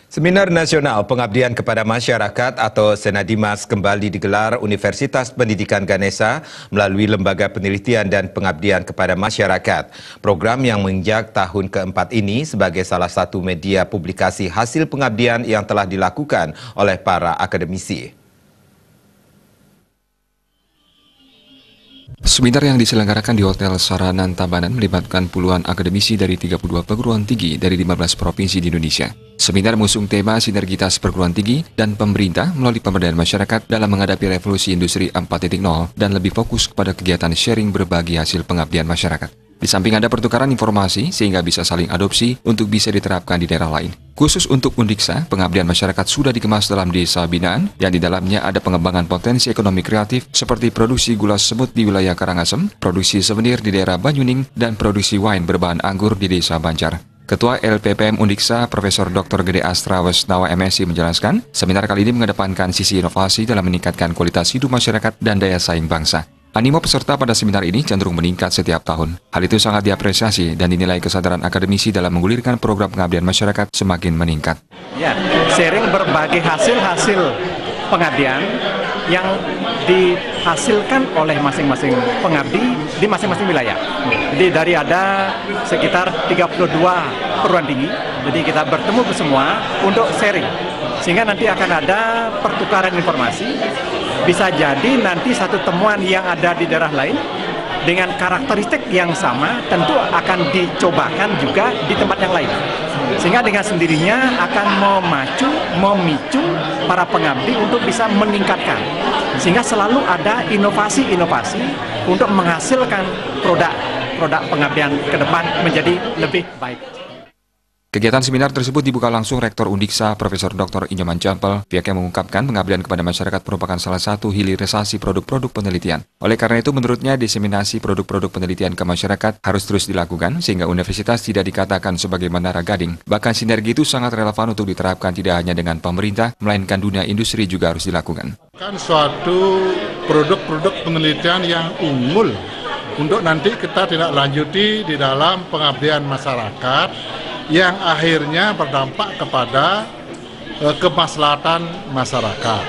Seminar Nasional Pengabdian kepada Masyarakat atau Senadimas kembali digelar Universitas Pendidikan Ganesha melalui Lembaga Penelitian dan Pengabdian kepada Masyarakat. Program yang menginjak tahun keempat ini sebagai salah satu media publikasi hasil pengabdian yang telah dilakukan oleh para akademisi. Seminar yang diselenggarakan di Hotel Saranan Tabanan melibatkan puluhan akademisi dari 32 perguruan tinggi dari 15 provinsi di Indonesia. Seminar mengusung tema sinergitas perguruan tinggi dan pemerintah melalui pemberdayaan masyarakat dalam menghadapi revolusi industri 4.0 dan lebih fokus kepada kegiatan sharing berbagi hasil pengabdian masyarakat. Di samping ada pertukaran informasi sehingga bisa saling adopsi untuk bisa diterapkan di daerah lain. Khusus untuk Undiksa, pengabdian masyarakat sudah dikemas dalam desa binaan yang di dalamnya ada pengembangan potensi ekonomi kreatif seperti produksi gula semut di wilayah Karangasem, produksi souvenir di daerah Banyuning, dan produksi wine berbahan anggur di desa Banjar. Ketua LPPM Undiksa, Profesor Dr. Gede Astra Wesnawa MSI menjelaskan, seminar kali ini mengedepankan sisi inovasi dalam meningkatkan kualitas hidup masyarakat dan daya saing bangsa. Animo peserta pada seminar ini cenderung meningkat setiap tahun. Hal itu sangat diapresiasi dan dinilai kesadaran akademisi dalam menggulirkan program pengabdian masyarakat semakin meningkat. Ya, sharing berbagi hasil-hasil pengabdian yang dihasilkan oleh masing-masing pengabdi di masing-masing wilayah. Jadi dari ada sekitar 32 perguruan tinggi, jadi kita bertemu semua untuk sharing. Sehingga nanti akan ada pertukaran informasi. Bisa jadi nanti satu temuan yang ada di daerah lain dengan karakteristik yang sama tentu akan dicobakan juga di tempat yang lain. Sehingga dengan sendirinya akan memicu para pengabdi untuk bisa meningkatkan. Sehingga selalu ada inovasi-inovasi untuk menghasilkan produk pengabdian ke depan menjadi lebih baik. Kegiatan seminar tersebut dibuka langsung Rektor Undiksa, Profesor Dr. Inyoman Jampel. Pihaknya mengungkapkan pengabdian kepada masyarakat merupakan salah satu hilirisasi produk-produk penelitian. Oleh karena itu, menurutnya diseminasi produk-produk penelitian ke masyarakat harus terus dilakukan sehingga universitas tidak dikatakan sebagai menara gading. Bahkan sinergi itu sangat relevan untuk diterapkan tidak hanya dengan pemerintah, melainkan dunia industri juga harus dilakukan. Kan suatu produk-produk penelitian yang unggul untuk nanti kita tidak lanjuti di dalam pengabdian masyarakat yang akhirnya berdampak kepada kemaslahatan masyarakat.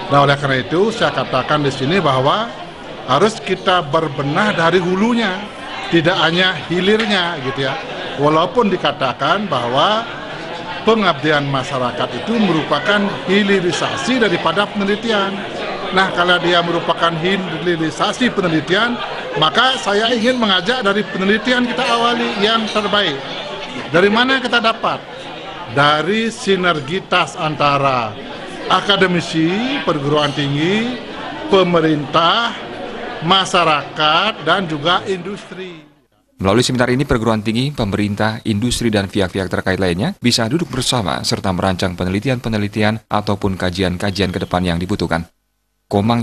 Nah, oleh karena itu saya katakan di sini bahwa harus kita berbenah dari hulunya, tidak hanya hilirnya gitu ya. Walaupun dikatakan bahwa pengabdian masyarakat itu merupakan hilirisasi daripada penelitian. Nah, kalau dia merupakan hilirisasi penelitian, maka saya ingin mengajak dari penelitian kita awali yang terbaik. Dari mana kita dapat? Dari sinergitas antara akademisi, perguruan tinggi, pemerintah, masyarakat, dan juga industri. Melalui seminar ini, perguruan tinggi, pemerintah, industri, dan pihak-pihak terkait lainnya bisa duduk bersama serta merancang penelitian-penelitian ataupun kajian-kajian ke depan yang dibutuhkan. Komang